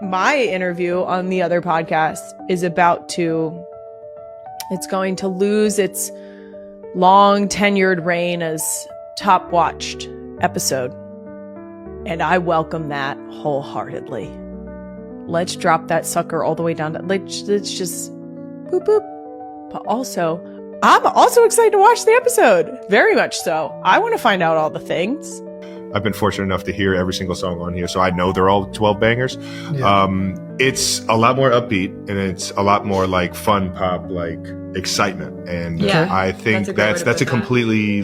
my interview on the other podcast is it's going to lose its long tenured reign as top watched episode. And I welcome that wholeheartedly. Let's drop that sucker all the way down to, let's just boop boop. But also, I'm also excited to watch the episode. Very much so. I want to find out all the things. I've been fortunate enough to hear every single song on here, so I know they're all 12 bangers. Yeah. It's a lot more upbeat, and it's a lot more like fun pop, like excitement. And I think that's a completely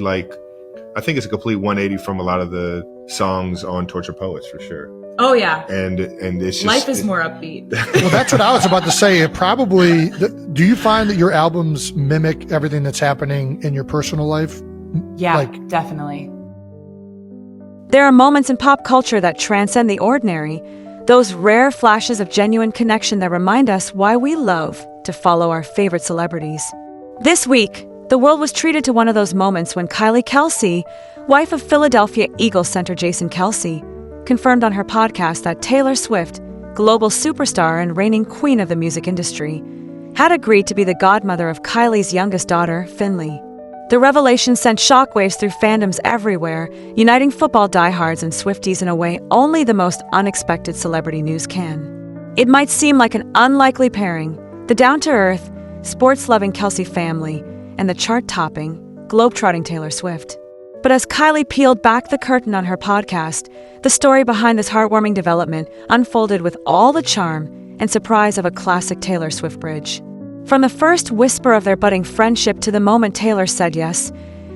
I think it's a complete 180 from a lot of the songs on Torture Poets for sure. Oh yeah, and it's just, life is more upbeat. Well, that's what I was about to say. It probably. Do you find that your albums mimic everything that's happening in your personal life? Yeah, definitely. There are moments in pop culture that transcend the ordinary, those rare flashes of genuine connection that remind us why we love to follow our favorite celebrities. This week, the world was treated to one of those moments when Kylie Kelce, wife of Philadelphia Eagles center Jason Kelce, confirmed on her podcast that Taylor Swift, global superstar and reigning queen of the music industry, had agreed to be the godmother of Kylie's youngest daughter, Finnley. The revelation sent shockwaves through fandoms everywhere, uniting football diehards and Swifties in a way only the most unexpected celebrity news can. It might seem like an unlikely pairing, the down-to-earth, sports-loving Kelce family and the chart-topping, globe-trotting Taylor Swift. But as Kylie peeled back the curtain on her podcast, the story behind this heartwarming development unfolded with all the charm and surprise of a classic Taylor Swift bridge. From the first whisper of their budding friendship to the moment Taylor said yes,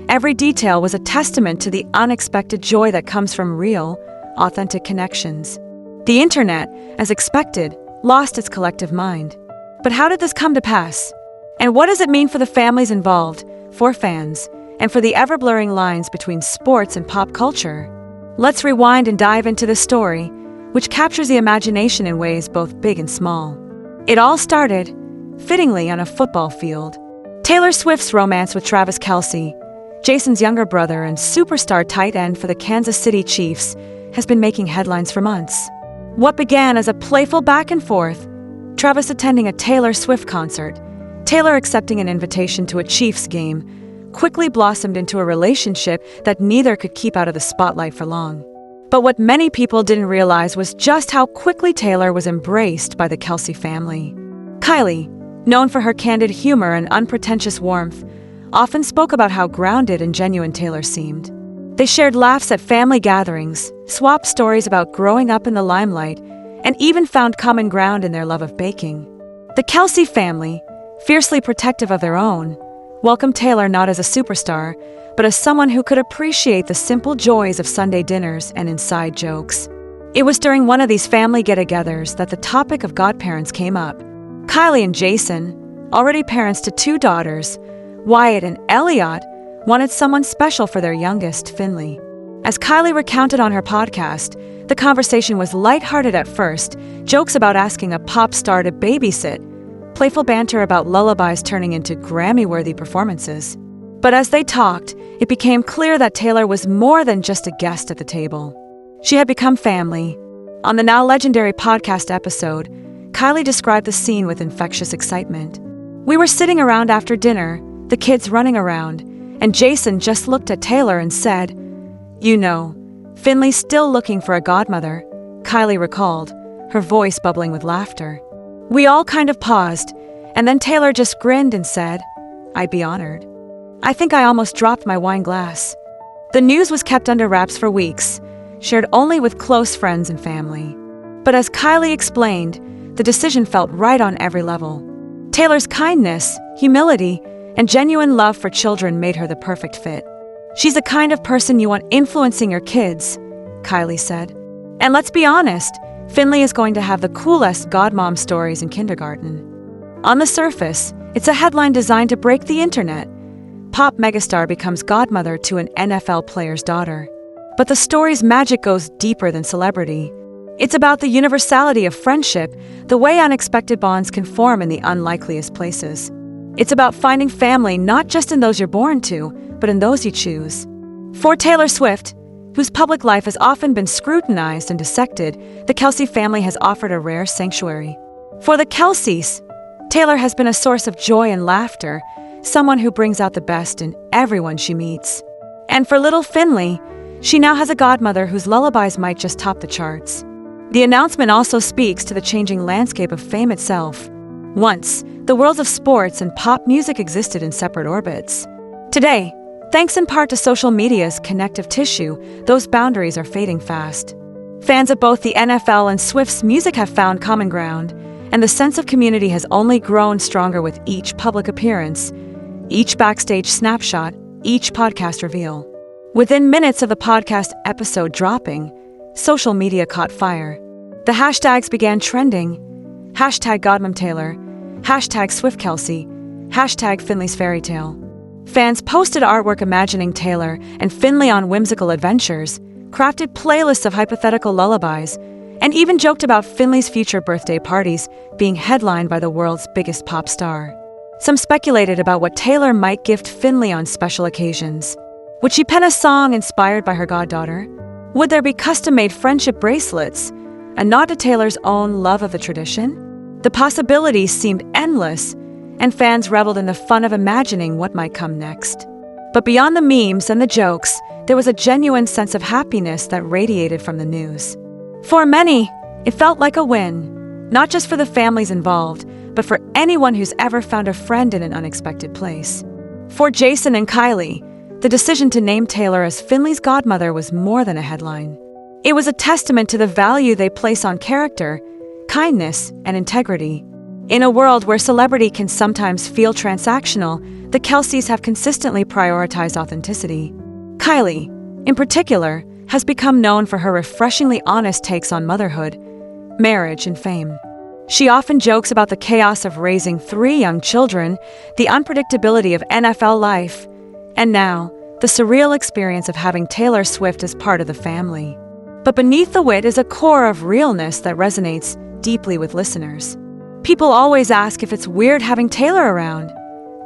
every detail was a testament to the unexpected joy that comes from real, authentic connections. The internet, as expected, lost its collective mind. But how did this come to pass? And what does it mean for the families involved, for fans, and for the ever-blurring lines between sports and pop culture? Let's rewind and dive into this story, which captures the imagination in ways both big and small. It all started, fittingly, on a football field. Taylor Swift's romance with Travis Kelce, Jason's younger brother and superstar tight end for the Kansas City Chiefs, has been making headlines for months. What began as a playful back and forth, Travis attending a Taylor Swift concert, Taylor accepting an invitation to a Chiefs game, quickly blossomed into a relationship that neither could keep out of the spotlight for long. But what many people didn't realize was just how quickly Taylor was embraced by the Kelce family. Kylie, known for her candid humor and unpretentious warmth, often spoke about how grounded and genuine Taylor seemed. They shared laughs at family gatherings, swapped stories about growing up in the limelight, and even found common ground in their love of baking. The Kelce family, fiercely protective of their own, welcomed Taylor not as a superstar, but as someone who could appreciate the simple joys of Sunday dinners and inside jokes. It was during one of these family get-togethers that the topic of godparents came up. Kylie and Jason, already parents to 2 daughters, Wyatt and Elliot, wanted someone special for their youngest, Finnley. As Kylie recounted on her podcast, the conversation was lighthearted at first, jokes about asking a pop star to babysit, playful banter about lullabies turning into Grammy-worthy performances. But as they talked, it became clear that Taylor was more than just a guest at the table. She had become family. On the now legendary podcast episode, Kylie described the scene with infectious excitement. "We were sitting around after dinner, the kids running around, and Jason just looked at Taylor and said, 'You know, Finnley's still looking for a godmother,'" Kylie recalled, her voice bubbling with laughter. "We all kind of paused, and then Taylor just grinned and said, 'I'd be honored.' I think I almost dropped my wine glass." The news was kept under wraps for weeks, shared only with close friends and family. But as Kylie explained, the decision felt right on every level. Taylor's kindness, humility, and genuine love for children made her the perfect fit. "She's the kind of person you want influencing your kids," Kylie said. "And let's be honest, Finnley is going to have the coolest godmom stories in kindergarten." On the surface, it's a headline designed to break the internet. Pop megastar becomes godmother to an NFL player's daughter. But the story's magic goes deeper than celebrity. It's about the universality of friendship, the way unexpected bonds can form in the unlikeliest places. It's about finding family not just in those you're born to, but in those you choose. For Taylor Swift, whose public life has often been scrutinized and dissected, the Kelce family has offered a rare sanctuary. For the Kelces, Taylor has been a source of joy and laughter, someone who brings out the best in everyone she meets. And for little Finnley, she now has a godmother whose lullabies might just top the charts. The announcement also speaks to the changing landscape of fame itself. Once, the worlds of sports and pop music existed in separate orbits. Today, thanks in part to social media's connective tissue, those boundaries are fading fast. Fans of both the NFL and Swift's music have found common ground, and the sense of community has only grown stronger with each public appearance, each backstage snapshot, each podcast reveal. Within minutes of the podcast episode dropping, social media caught fire. The hashtags began trending. Hashtag Godmother Taylor, hashtag Swift Kelce, hashtag Finnley's fairy tale. Fans posted artwork imagining Taylor and Finnley on whimsical adventures, crafted playlists of hypothetical lullabies, and even joked about Finnley's future birthday parties being headlined by the world's biggest pop star. Some speculated about what Taylor might gift Finnley on special occasions. Would she pen a song inspired by her goddaughter? Would there be custom-made friendship bracelets, a nod to Taylor's own love of the tradition? The possibilities seemed endless, and fans reveled in the fun of imagining what might come next. But beyond the memes and the jokes, there was a genuine sense of happiness that radiated from the news. For many, it felt like a win, not just for the families involved, but for anyone who's ever found a friend in an unexpected place. For Jason and Kylie, the decision to name Taylor as Finnley's godmother was more than a headline. It was a testament to the value they place on character, kindness, and integrity. In a world where celebrity can sometimes feel transactional, the Kelces have consistently prioritized authenticity. Kylie, in particular, has become known for her refreshingly honest takes on motherhood, marriage, and fame. She often jokes about the chaos of raising 3 young children, the unpredictability of NFL life, and now, the surreal experience of having Taylor Swift as part of the family. But beneath the wit is a core of realness that resonates deeply with listeners. People always ask if it's weird having Taylor around,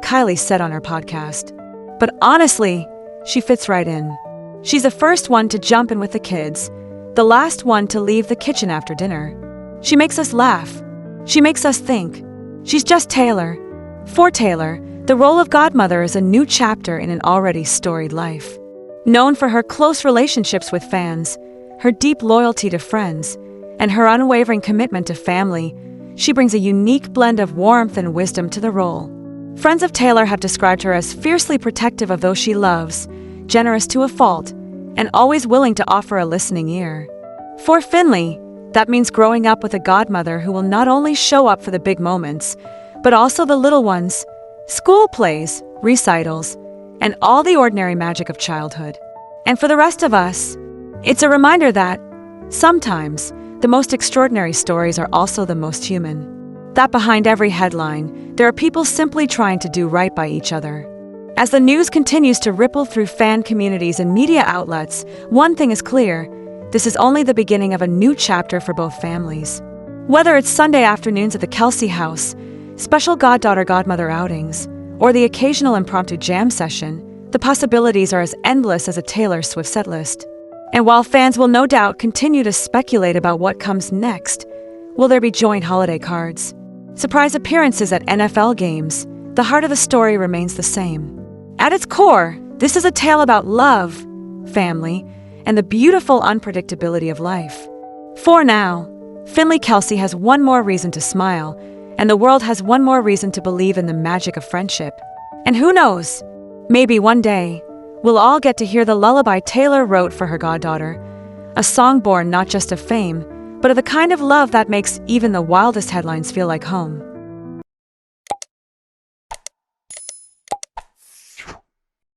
Kylie said on her podcast. But honestly, she fits right in. She's the first one to jump in with the kids, the last one to leave the kitchen after dinner. She makes us laugh. She makes us think. She's just Taylor. For Taylor, the role of godmother is a new chapter in an already storied life. Known for her close relationships with fans, her deep loyalty to friends, and her unwavering commitment to family, she brings a unique blend of warmth and wisdom to the role. Friends of Taylor have described her as fiercely protective of those she loves, generous to a fault, and always willing to offer a listening ear. For Finnley, that means growing up with a godmother who will not only show up for the big moments, but also the little ones, school plays, recitals, and all the ordinary magic of childhood. And for the rest of us, it's a reminder that, sometimes, the most extraordinary stories are also the most human. That behind every headline, there are people simply trying to do right by each other. As the news continues to ripple through fan communities and media outlets, one thing is clear: this is only the beginning of a new chapter for both families. Whether it's Sunday afternoons at the Kelce house, special goddaughter-godmother outings, or the occasional impromptu jam session, the possibilities are as endless as a Taylor Swift setlist. And while fans will no doubt continue to speculate about what comes next, will there be joint holiday cards, surprise appearances at NFL games, the heart of the story remains the same. At its core, this is a tale about love, family, and the beautiful unpredictability of life. For now, Finnley Kelce has one more reason to smile, and the world has one more reason to believe in the magic of friendship. And who knows, maybe one day, we'll all get to hear the lullaby Taylor wrote for her goddaughter, a song born not just of fame, but of the kind of love that makes even the wildest headlines feel like home.